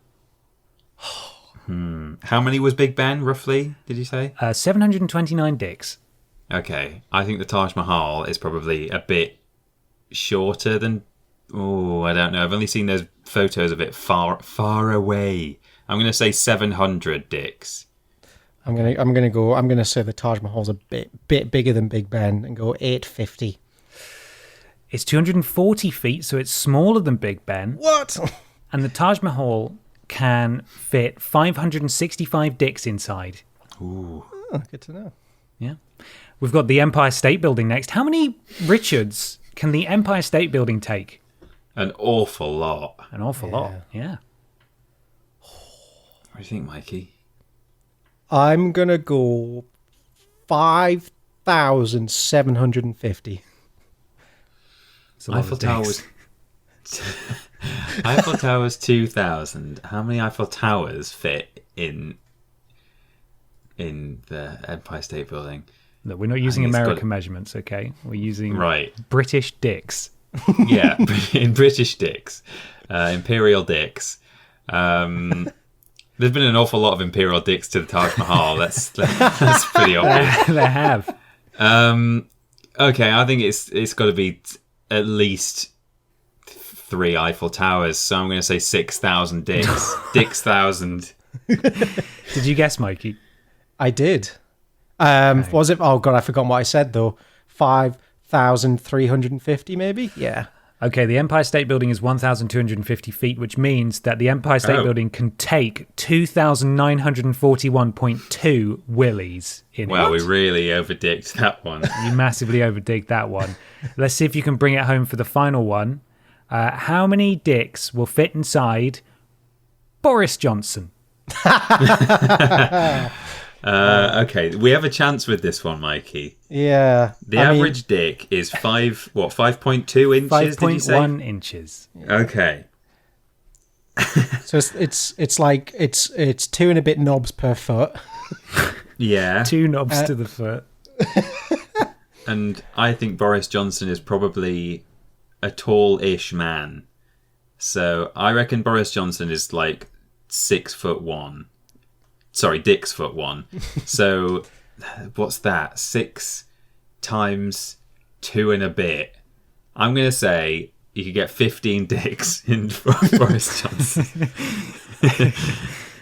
How many was Big Ben, roughly, did you say? 729 dicks. Okay, I think the Taj Mahal is probably a bit shorter than... Oh, I don't know. I've only seen those photos of it far away. I'm going to say 700 dicks. I'm gonna say the Taj Mahal's a bit bigger than Big Ben and go 850. It's 240 feet, so it's smaller than Big Ben. What? And the Taj Mahal can fit 565 dicks inside. Ooh. Oh, good to know. Yeah. We've got the Empire State Building next. How many Richards can the Empire State Building take? An awful lot. An awful lot, yeah. What do you think, Mikey? I'm gonna go 5,750. It's a lot Eiffel of Tower dicks. was... Eiffel Tower's 2,000. How many Eiffel Towers fit in the Empire State Building? Look, we're not using it's American measurements, okay? We're using British dicks. Yeah, in British dicks. Imperial dicks. There's been an awful lot of imperial dicks to the Taj Mahal. That's pretty obvious. They have. Okay, I think it's got to be at least 3 Eiffel Towers. So I'm going to say 6,000 dicks. Dicks thousand. Did you guess, Mikey? I did. Was it? Oh god, I forgot what I said though. 5,350 maybe. Yeah. Okay, the Empire State Building is 1,250 feet, which means that the Empire State Building can take 2,941.2 willies in Well, it. we really overdicked that one. You massively overdigged that one. Let's see if you can bring it home for the final one. How many dicks will fit inside Boris Johnson? Okay, we have a chance with this one, Mikey. Yeah. The average dick is 5.2 inches, did you say? 5.1 inches. Okay. So it's like it's 2 and a bit knobs per foot. Yeah. 2 knobs to the foot. And I think Boris Johnson is probably a tall-ish man. So I reckon Boris Johnson is like 6'1". Sorry, Dick's 1. So what's that? 6 times 2 and a bit. I'm going to say you could get 15 dicks in Boris Johnson.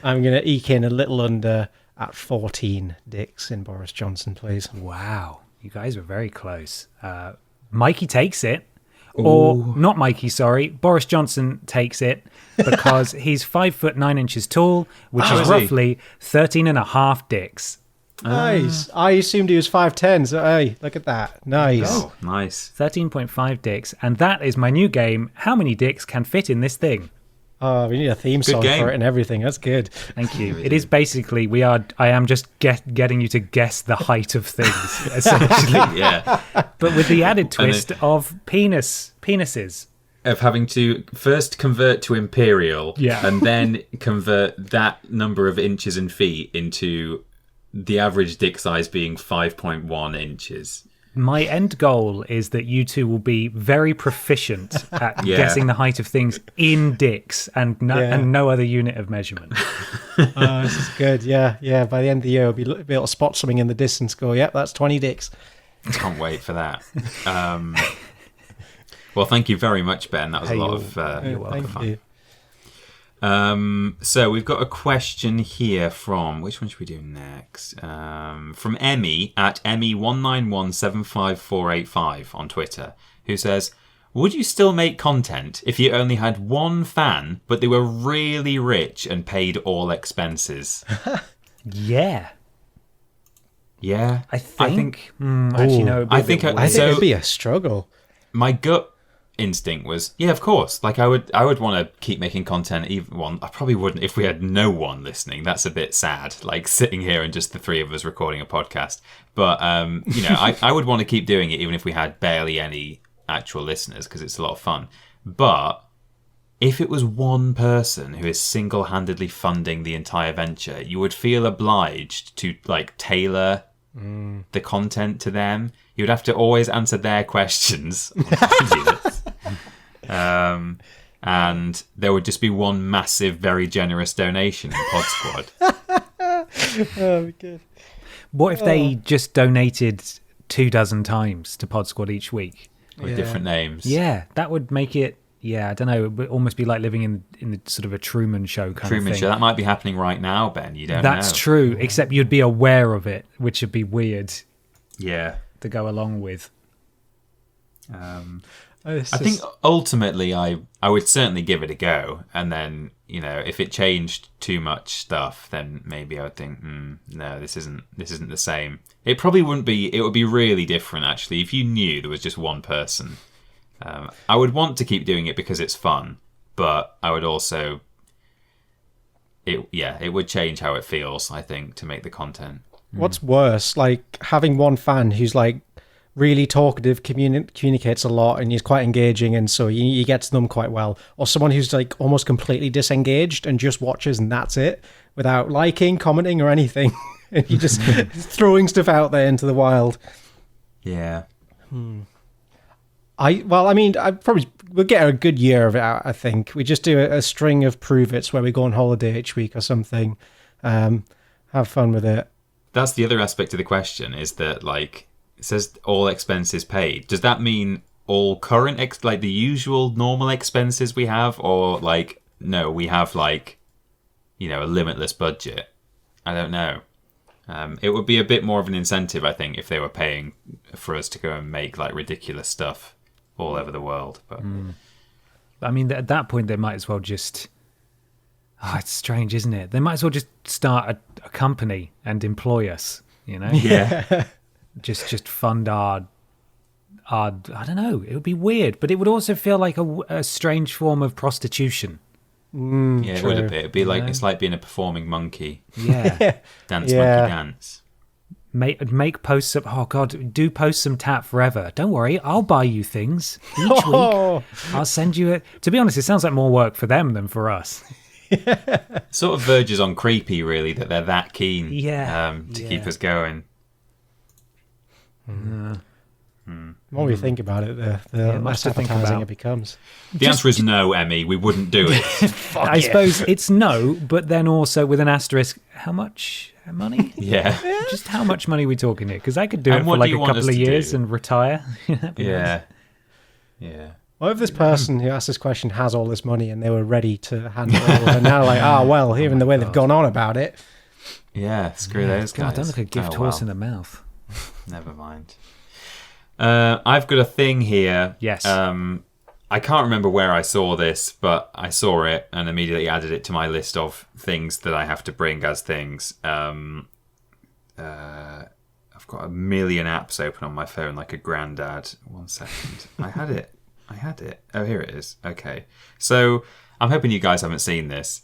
I'm going to eke in a little under at 14 dicks in Boris Johnson, please. Wow. You guys were very close. Mikey takes it. Or not Mikey, sorry. Boris Johnson takes it because he's 5'9" tall, which is roughly 13 and a half dicks. Nice. I assumed he was 5'10", so hey, look at that. Nice. Oh, nice. 13.5 dicks. And that is my new game. How many dicks can fit in this thing? Oh, we need a theme song game. for it and everything. That's good. Thank you. It is basically I am just getting you to guess the height of things, essentially. Yeah. But with the added twist of penises. Of having to first convert to imperial and then convert that number of inches and feet into the average dick size being 5.1 inches. My end goal is that you two will be very proficient at guessing the height of things in dicks and no other unit of measurement. Oh, this is good. Yeah. By the end of the year, we'll be able to spot something in the distance. Go, yep, that's 20 dicks. Can't wait for that. Well, thank you very much, Ben. That was a lot of fun. You. So we've got a question here from, which one should we do next? From Emmy at Emmy19175485 on Twitter, who says, would you still make content if you only had one fan, but they were really rich and paid all expenses? Yeah. Yeah. I think actually, no. I think it'd be a struggle. My gut instinct was, yeah, of course. Like I would want to keep making content. I probably wouldn't if we had no one listening. That's a bit sad. Like sitting here and just the three of us recording a podcast. But I would want to keep doing it even if we had barely any actual listeners because it's a lot of fun. But if it was one person who is single-handedly funding the entire venture, you would feel obliged to like tailor the content to them. You'd have to always answer their questions. And there would just be one massive, very generous donation in Pod Squad. Oh, good. What if they just donated 24 times to Pod Squad each week? With different names. Yeah, that would make it, I don't know, it would almost be like living in the sort of a Truman Show kind Truman of thing. Show. That might be happening right now, Ben. You don't know. That's true, except you'd be aware of it, which would be weird Yeah. to go along with. I think ultimately I would certainly give it a go, and then if it changed too much stuff, then maybe I would think, no, this isn't the same. It probably wouldn't be. It would be really different actually if you knew there was just one person. I would want to keep doing it because it's fun, but I would also, it would change how it feels, I think, to make the content. What's worse, like having one fan who's like really talkative, communicates a lot, and he's quite engaging, and so you get to them quite well, or someone who's like almost completely disengaged and just watches and that's it, without liking, commenting, or anything, and you just throwing stuff out there into the wild. Yeah. I probably we'll get a good year of it out. I think we just do a string of prove-its where we go on holiday each week or something. Have fun with it. That's the other aspect of the question, is that like it says all expenses paid. Does that mean all current like the usual normal expenses we have, or like no, we have like a limitless budget? I don't know. It would be a bit more of an incentive, I think, if they were paying for us to go and make like ridiculous stuff all over the world. But I mean, at that point, they might as well just. Oh, it's strange, isn't it? They might as well just start a company and employ us. Yeah. just fund our. I don't know. It would be weird, but it would also feel like a strange form of prostitution. Yeah, it would a bit. It'd be like it's like being a performing monkey. Yeah. Monkey dance. Make posts of, oh God, do post some Tap forever. Don't worry, I'll buy you things each week. I'll send you it. To be honest, it sounds like more work for them than for us. Sort of verges on creepy, really, that they're that keen to keep us going. The more we think about it, the less advertising it becomes. The answer is no, Emmy. We wouldn't do it. I suppose it's no, but then also with an asterisk, how much money? Yeah. Just how much money are we talking here? Because I could do it for like a couple of years and retire. Yeah. What if this person who asked this question has all this money and they were ready to hand it over, and now like, even the way they've gone on about it. Yeah, screw those guys. God, don't look a gift horse in the mouth. Never mind. I've got a thing here. Yes. I can't remember where I saw this, but I saw it and immediately added it to my list of things that I have to bring as things. I've got a million apps open on my phone like a granddad. 1 second. I had it. Oh, here it is. Okay. So I'm hoping you guys haven't seen this.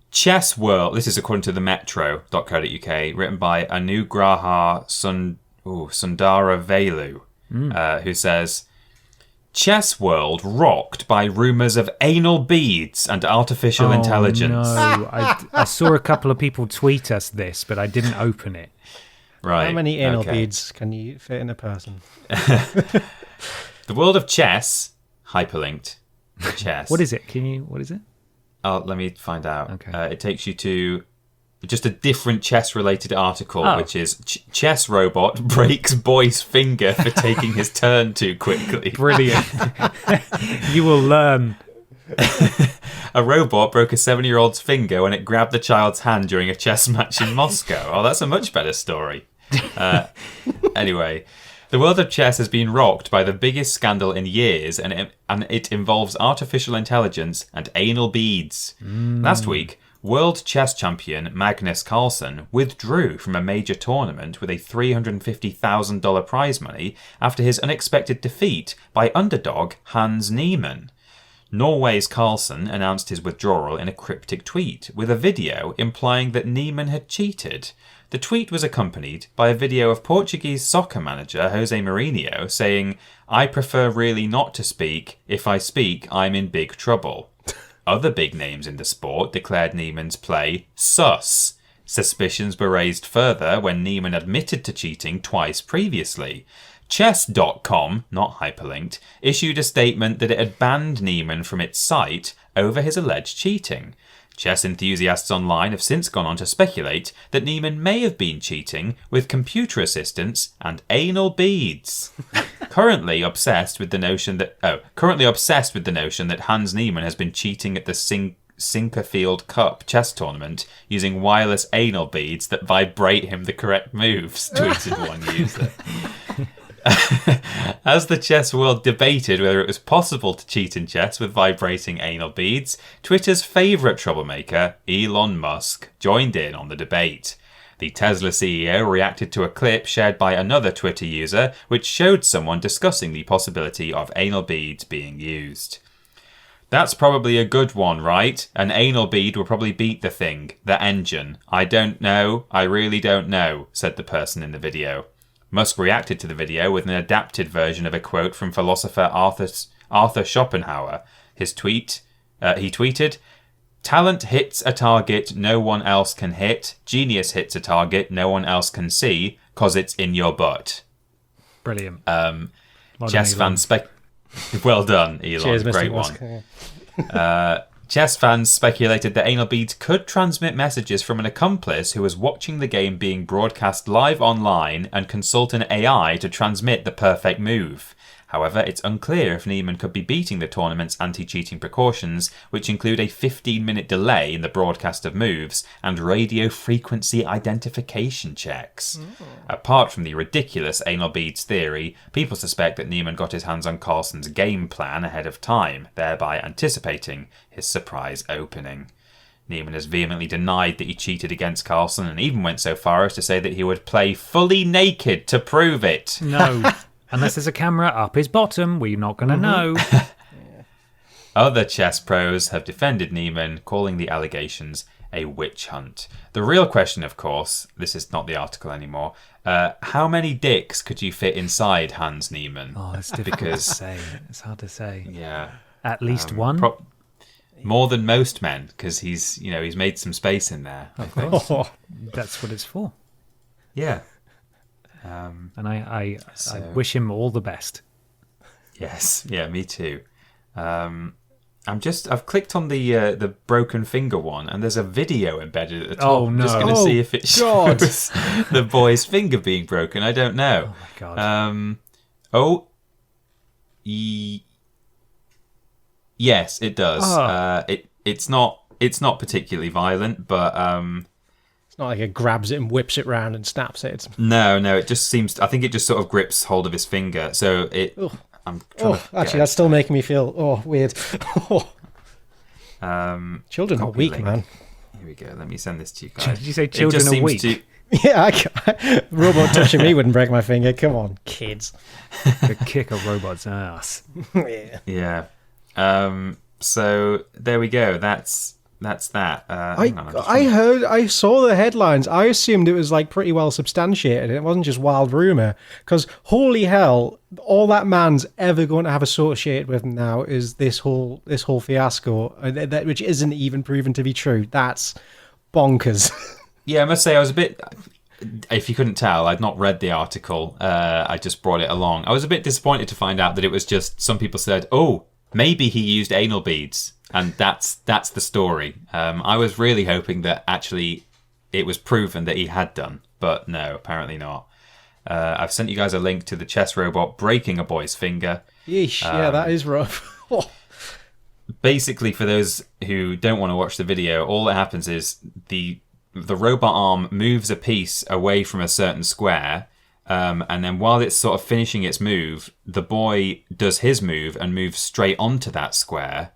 Chess World. This is according to the metro.co.uk, written by Anugraha Sundara Velu, who says, Chess World rocked by rumours of anal beads and artificial intelligence. No. I saw a couple of people tweet us this, but I didn't open it. Right. How many anal beads can you fit in a person? The world of chess, hyperlinked. Chess. What is it? What is it? Oh, let me find out. Okay. It takes you to just a different chess-related article, which is chess robot breaks boy's finger for taking his turn too quickly. Brilliant. You will learn. A robot broke a 7-year-old's finger when it grabbed the child's hand during a chess match in Moscow. Oh, that's a much better story. Anyway, the world of chess has been rocked by the biggest scandal in years, and it involves artificial intelligence and anal beads. Last week, world chess champion Magnus Carlsen withdrew from a major tournament with a $350,000 prize money after his unexpected defeat by underdog Hans Niemann. Norway's Carlsen announced his withdrawal in a cryptic tweet with a video implying that Niemann had cheated. The tweet was accompanied by a video of Portuguese soccer manager Jose Mourinho saying, "I prefer really not to speak. If I speak, I'm in big trouble." Other big names in the sport declared Neiman's play sus. Suspicions were raised further when Neiman admitted to cheating twice previously. Chess.com, not hyperlinked, issued a statement that it had banned Neiman from its site over his alleged cheating. Chess enthusiasts online have since gone on to speculate that Neiman may have been cheating with computer assistance and anal beads. Currently obsessed with the notion that Hans Neiman has been cheating at the Sinkerfield Cup chess tournament using wireless anal beads that vibrate him the correct moves, tweeted one user. As the chess world debated whether it was possible to cheat in chess with vibrating anal beads, Twitter's favourite troublemaker, Elon Musk, joined in on the debate. The Tesla CEO reacted to a clip shared by another Twitter user which showed someone discussing the possibility of anal beads being used. "That's probably a good one, right? An anal bead will probably beat the thing, the engine. I don't know, I really don't know," said the person in the video. Musk reacted to the video with an adapted version of a quote from philosopher Arthur Schopenhauer. He tweeted, "Talent hits a target no one else can hit. Genius hits a target no one else can see, 'cause it's in your butt." Brilliant. Chess fans well done, Elon. Cheers, Great Mr. Musk. one. Chess fans speculated that anal beads could transmit messages from an accomplice who was watching the game being broadcast live online and consult an AI to transmit the perfect move. However, it's unclear if Neiman could be beating the tournament's anti-cheating precautions, which include a 15-minute delay in the broadcast of moves and radio frequency identification checks. Apart from the ridiculous anal beads theory, people suspect that Neiman got his hands on Carlsen's game plan ahead of time, thereby anticipating his surprise opening. Neiman has vehemently denied that he cheated against Carlsen and even went so far as to say that he would play fully naked to prove it. No. Unless there's a camera up his bottom, we're not going to know. Other chess pros have defended Neiman, calling the allegations a witch hunt. The real question, of course, this is not the article anymore, how many dicks could you fit inside Hans Neiman? Oh, it's difficult to say. It's hard to say. Yeah. At least one? More than most men, because he's made some space in there. Of course. That's what it's for. Yeah. And I wish him all the best. Yes, yeah, me too. I've clicked on the broken finger one, and there's a video embedded at the top. Oh no! I'm just going to see if it shows the boy's finger being broken. I don't know. Oh my god. Yes, it does. Oh. It's not particularly violent, but It's not like it grabs it and whips it round and snaps it. No, it just seems. I think it just sort of grips hold of his finger. So it. Ugh. I'm trying to actually, that's still making me feel weird. Children are weak, link. man. Here we go. Let me send this to you guys. Did you say children are weak? Yeah, robot touching me wouldn't break my finger. Come on, kids. Could kick a robot's ass. Yeah. So there we go. That's that. I saw the headlines. I assumed it was like pretty well substantiated. It wasn't just wild rumor. Because holy hell, all that man's ever going to have associated with him now is this whole fiasco, which isn't even proven to be true. That's bonkers. Yeah, I must say I was a bit. If you couldn't tell, I'd not read the article. I just brought it along. I was a bit disappointed to find out that it was just some people said, "Oh, maybe he used anal beads." And that's the story. I was really hoping that actually it was proven that he had done, but no, apparently not. I've sent you guys a link to the chess robot breaking a boy's finger. Yeesh, yeah, that is rough. Basically, for those who don't want to watch the video, all that happens is the robot arm moves a piece away from a certain square, and then while it's sort of finishing its move, the boy does his move and moves straight onto that square.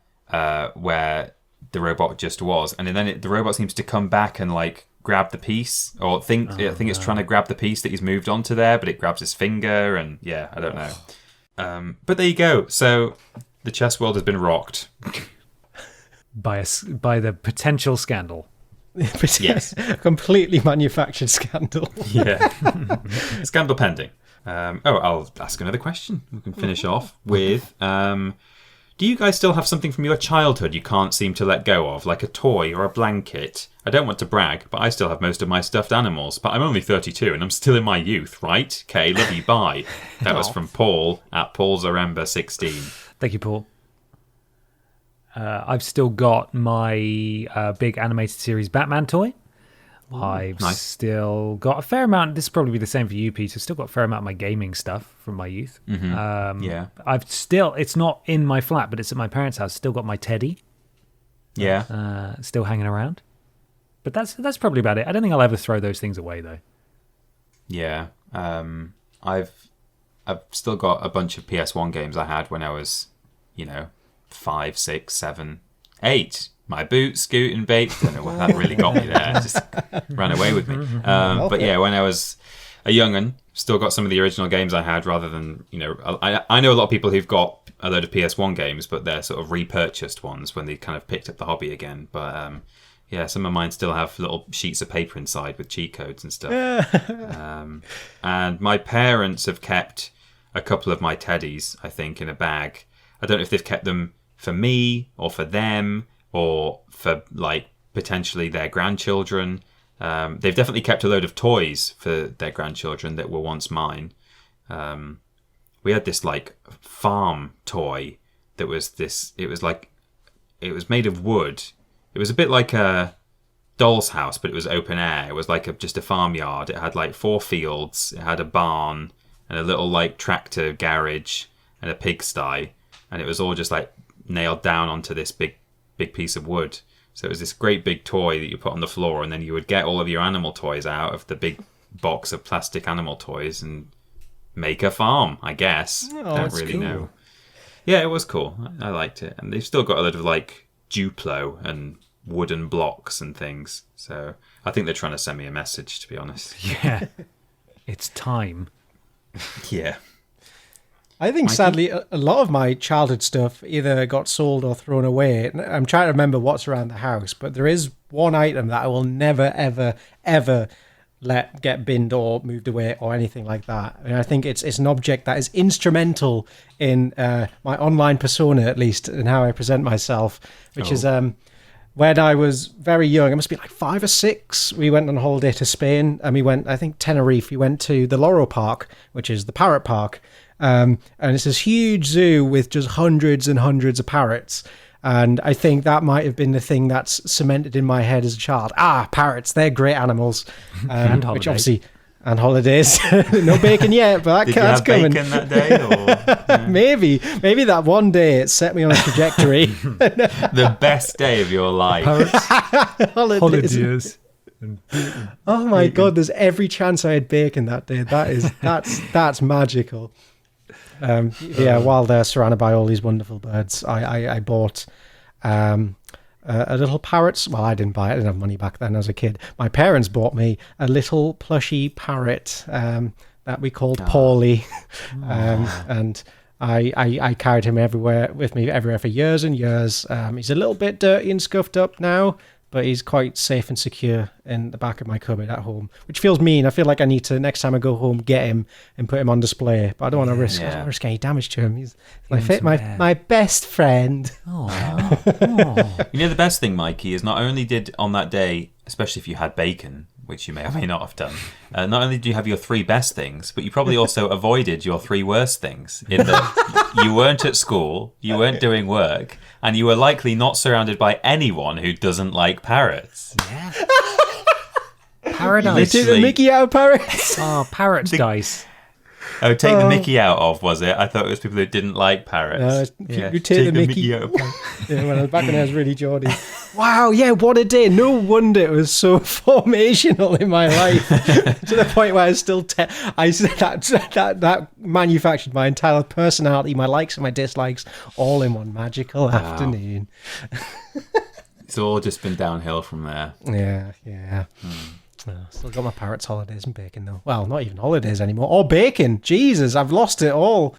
Where the robot just was, and then the robot seems to come back and like grab the piece, or I think it's trying to grab the piece that he's moved onto there, but it grabs his finger, and yeah, I don't know. But there you go. So the chess world has been rocked by the potential scandal. Yes. Completely manufactured scandal. Yeah. Scandal pending. I'll ask another question. We can finish off with, do you guys still have something from your childhood you can't seem to let go of, like a toy or a blanket? I don't want to brag, but I still have most of my stuffed animals. But I'm only 32 and I'm still in my youth, right? Okay, love you, bye. That was from Paul at paulzaremba16. Thank you, Paul. I've still got my big animated series Batman toy. I've still got a fair amount. This will probably be the same for you, Pete. I've still got a fair amount of my gaming stuff from my youth. Yeah. It's not in my flat, but it's at my parents' house. Still got my teddy. Yeah. Still hanging around. But that's probably about it. I don't think I'll ever throw those things away, though. Yeah. I've still got a bunch of PS1 games I had when I was, 5, 6, 7, 8. My boot, Scoot and Bait. Don't know what that really got me there. Just ran away with me. But yeah, when I was a young'un, still got some of the original games I had rather than, I know a lot of people who've got a load of PS1 games, but they're sort of repurchased ones when they kind of picked up the hobby again. But yeah, some of mine still have little sheets of paper inside with cheat codes and stuff. And my parents have kept a couple of my teddies, I think, in a bag. I don't know if they've kept them for me or for them, or for potentially their grandchildren. They've definitely kept a load of toys for their grandchildren that were once mine. We had this farm toy that was it was made of wood. It was a bit like a doll's house, but it was open air. It was just a farmyard. It had 4 fields. It had a barn and a little tractor garage and a pigsty, and it was all just nailed down onto this big piece of wood. So it was this great big toy that you put on the floor, and then you would get all of your animal toys out of the big box of plastic animal toys and make a farm, I guess. Don't really know. Yeah, it was cool. I liked it. And they've still got a lot of Duplo and wooden blocks and things. So I think they're trying to send me a message, to be honest. Yeah. It's time. Yeah. I think, sadly, a lot of my childhood stuff either got sold or thrown away. I'm trying to remember what's around the house, but there is one item that I will never, ever, ever let get binned or moved away or anything like that. And I think it's an object that is instrumental in my online persona, at least, in how I present myself, which is when I was very young. I must be 5 or 6. We went on holiday to Spain, and we went, I think, Tenerife. We went to the Loro Park, which is the parrot park. And it's this huge zoo with just hundreds and hundreds of parrots. And I think that might have been the thing that's cemented in my head as a child. Parrots, they're great animals. And holidays. Which obviously, and holidays. No bacon yet, but Did that's you have coming. bacon that day? Or, yeah. Maybe that one day it set me on a trajectory. The best day of your life. Holidays. Oh my God, there's every chance I had bacon that day. That's magical. While they're surrounded by all these wonderful birds, I bought a little parrot. Well, I didn't buy it. I didn't have money back then as a kid. My parents bought me a little plushy parrot that we called Paulie. And I carried him everywhere for years and years. He's a little bit dirty and scuffed up now, but he's quite safe and secure in the back of my cupboard at home, which feels mean. I feel like I need to, next time I go home, get him and put him on display. But I don't want to risk any damage to him. He's my best friend. The best thing, Mikey, is not only did on that day, especially if you had bacon, which you may or may not have done, not only did you have your 3 best things, but you probably also avoided your 3 worst things. In that you weren't at school, you weren't doing work, and you were likely not surrounded by anyone who doesn't like parrots. Yeah. Parrotdise. They took the Mickey out of parrots. Oh, Parrotdise. Oh, take the Mickey out of, was it? I thought it was people who didn't like parrots. You take the Mickey out of parrots. Yeah, when I was back when I was really Geordie. Wow, yeah, what a day. No wonder it was so formational in my life. To the point where I still... that manufactured my entire personality, my likes and my dislikes, all in one magical afternoon. It's all just been downhill from there. Yeah. Still got my parrots, holidays, and bacon, though. Well, not even holidays anymore. Or bacon. Jesus, I've lost it all.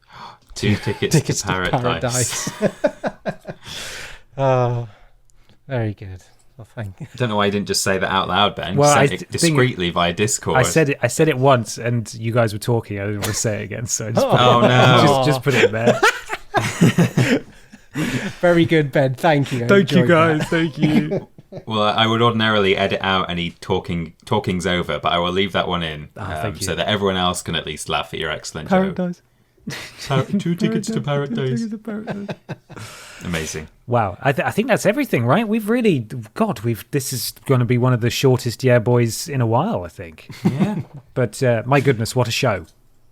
2 tickets to Parrotdise. Oh, very good. I think. I don't know why you didn't just say that out loud, Ben. Well, You sent it discreetly via Discord. I said it once, and you guys were talking. I didn't want to say it again, so I just no. put it in there. Very good, Ben. Thank you. Thank you, guys. Thank you. Well, I would ordinarily edit out any talkings over, but I will leave that one in thank you. so that everyone else can at least laugh at your excellent joke. Parrotdise. 2 tickets to Parrotdise. Amazing. Wow, I think that's everything, right? We've really, this is going to be one of the shortest Yeah Boys in a while, I think. Yeah. But my goodness, what a show.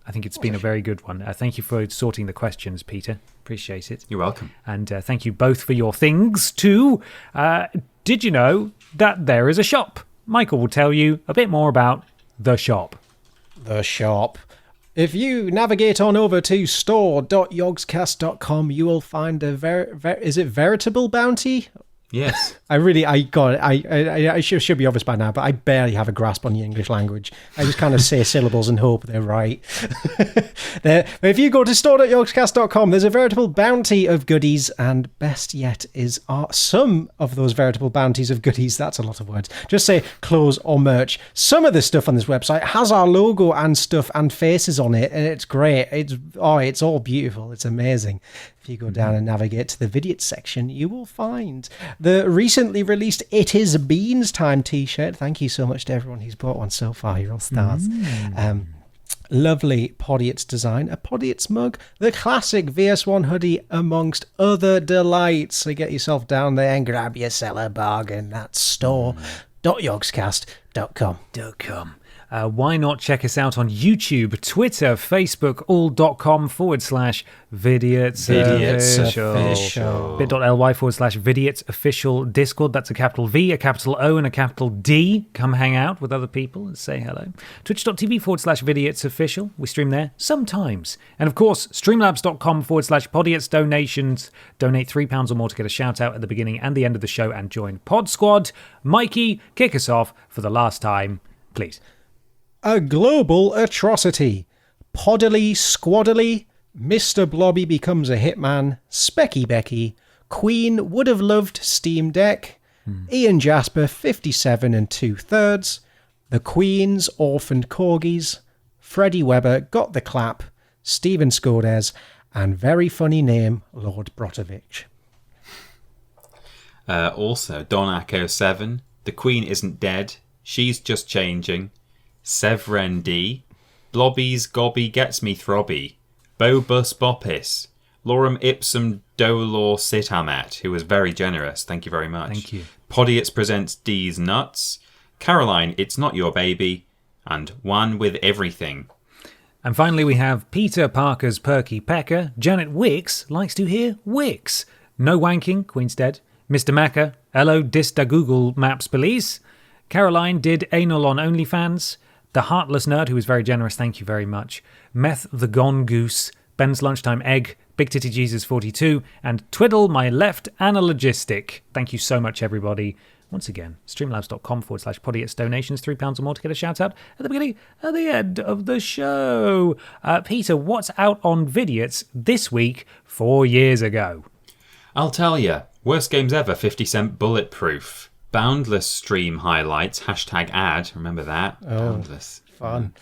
I think it's been a very good one. Thank you for sorting the questions, Peter. Appreciate it. You're welcome. And thank you both for your things, too. Did you know that there is a shop? Michael will tell you a bit more about the shop. The shop. If you navigate on over to store.yogscast.com, you will find is it Veritable Bounty? Yes. I should be obvious by now, but I barely have a grasp on the English language. I just kind of say syllables and hope they're right. If you go to store.yogscast.com, there's a veritable bounty of goodies, and best yet are some of those veritable bounties of goodies. That's a lot of words. Just say clothes or merch. Some of the stuff on this website has our logo and stuff and faces on it, and it's great. It's all beautiful. It's amazing. If you go down and navigate to the Vidiots section, you will find the recently released It Is Beans Time t-shirt. Thank you so much to everyone who's bought one so far. You're all stars. Lovely Podiots design, a Podiots mug, the classic VS1 hoodie, amongst other delights. So get yourself down there and grab yourself a bargain. That's store.yogscast.com. Why not check us out on YouTube, Twitter, Facebook, all.com/Vidiots official. bit.ly/Vidiots official Discord. That's a capital V, a capital O, and a capital D. Come hang out with other people and say hello. Twitch.tv/Vidiots official. We stream there sometimes. And of course, streamlabs.com/Podiots donations. Donate £3 or more to get a shout out at the beginning and the end of the show and join Pod Squad. Mikey, kick us off for the last time, please. A global atrocity. Poddily squaddily. Mr. Blobby becomes a hitman. Specky Becky. Queen would have loved Steam Deck. Ian Jasper 57 2/3. The Queen's orphaned corgis. Freddie Weber got the clap. Stephen Skodes. And very funny name, Lord Brotovich. Also, Don Echo 7. The Queen isn't dead. She's just changing. Severin D. Blobby's gobby gets me throbby. Bobus Boppis. Lorem ipsum dolor sit amet, who was very generous. Thank you very much. Thank you. Podiots presents D's nuts. Caroline, it's not your baby. And One with everything. And finally, we have Peter Parker's Perky Pecker. Janet Wicks likes to hear Wicks. No wanking, Queen's dead. Mr. Macca, hello, dista Google Maps police. Caroline did anal on OnlyFans. The Heartless Nerd, who was very generous, thank you very much. Meth the Gone Goose. Ben's Lunchtime Egg. Big Titty Jesus 42. And Twiddle My Left Analogistic. Thank you so much, everybody. Once again, streamlabs.com/Podiots donations, £3 or more to get a shout out at the beginning, at the end of the show. Peter, what's out on Vidiots this week 4 years ago? I'll tell you. Worst games ever, 50 Cent Bulletproof. Boundless stream highlights, #ad, remember that? Oh, Boundless. Fun.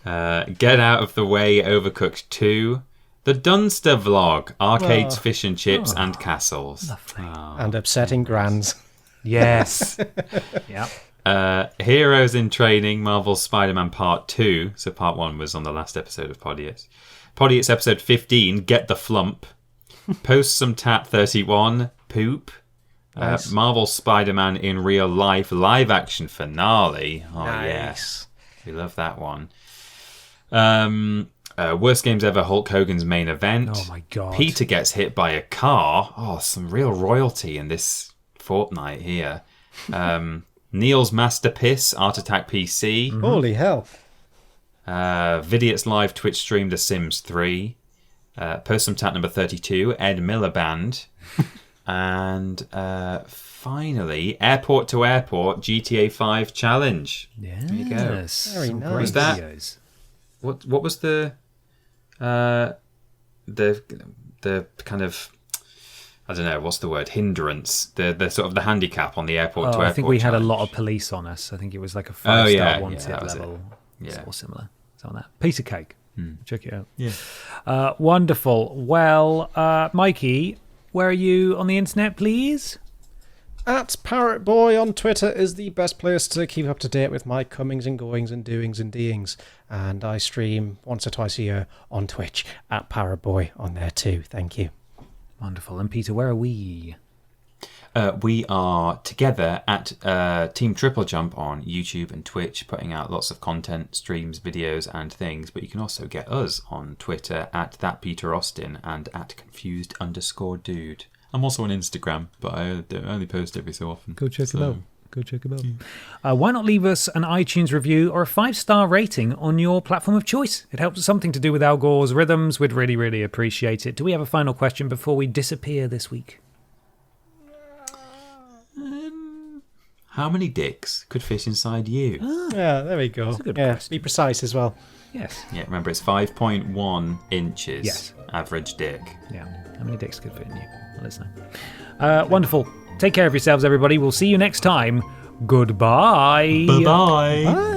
Get Out of the Way, Overcooked 2. The Dunster Vlog, arcades, fish and chips, and castles. And upsetting grands. Yes. Yeah. Heroes in Training, Marvel's Spider-Man Part 2. So Part 1 was on the last episode of Podiots. Podiots episode 15, Get the Flump. Post Some Tat 31, Poop. Nice. Marvel Spider-Man in Real Life live action finale. Oh, Nice. yes. We love that one. Worst games ever, Hulk Hogan's main event. Oh, my God. Peter gets hit by a car. Oh, some real royalty in this fortnight here. Neil's Masterpiece, Art Attack PC. Holy hell. Vidiots live Twitch stream The Sims 3. Post Some Tat number 32, Ed Miller Band. And finally, Airport to Airport GTA 5 Challenge. Yes. There you go. Very nice. Was that Videos. what was the kind of I don't know, what's the word? Hindrance. The sort of the handicap on the airport to airport I think we had a challenge. lot of police on us. I think it was like a 5-star wanted that was level. Yeah. Or similar. Something like that. Piece of cake. Check it out. Yeah. Wonderful. Well, Mikey, where are you on the internet, please? At Parrot Boy on Twitter is the best place to keep up to date with my comings and goings and doings and deings. And I stream once or twice a year on Twitch at Parrot Boy on there too. Thank you. Wonderful. And Peter, where are we? We are together at Team Triple Jump on YouTube and Twitch, putting out lots of content, streams, videos, and things. But you can also get us on Twitter at @ThatPeterAustin and at @confused_dude. I'm also on Instagram, but I only post every so often. Go check it out. Go check it out. Why not leave us an iTunes review or a 5-star rating on your platform of choice? It helps us something to do with Al Gore's rhythms. We'd really, really appreciate it. Do we have a final question before we disappear this week? How many dicks could fit inside you? Yeah, there we go. That's a good yeah, question. be precise as well. Yes. Yeah, remember it's 5.1 inches. Yes. Average dick. Yeah. How many dicks could fit in you? Let us know. Wonderful. Take care of yourselves, everybody. We'll see you next time. Goodbye. Bye-bye. Bye.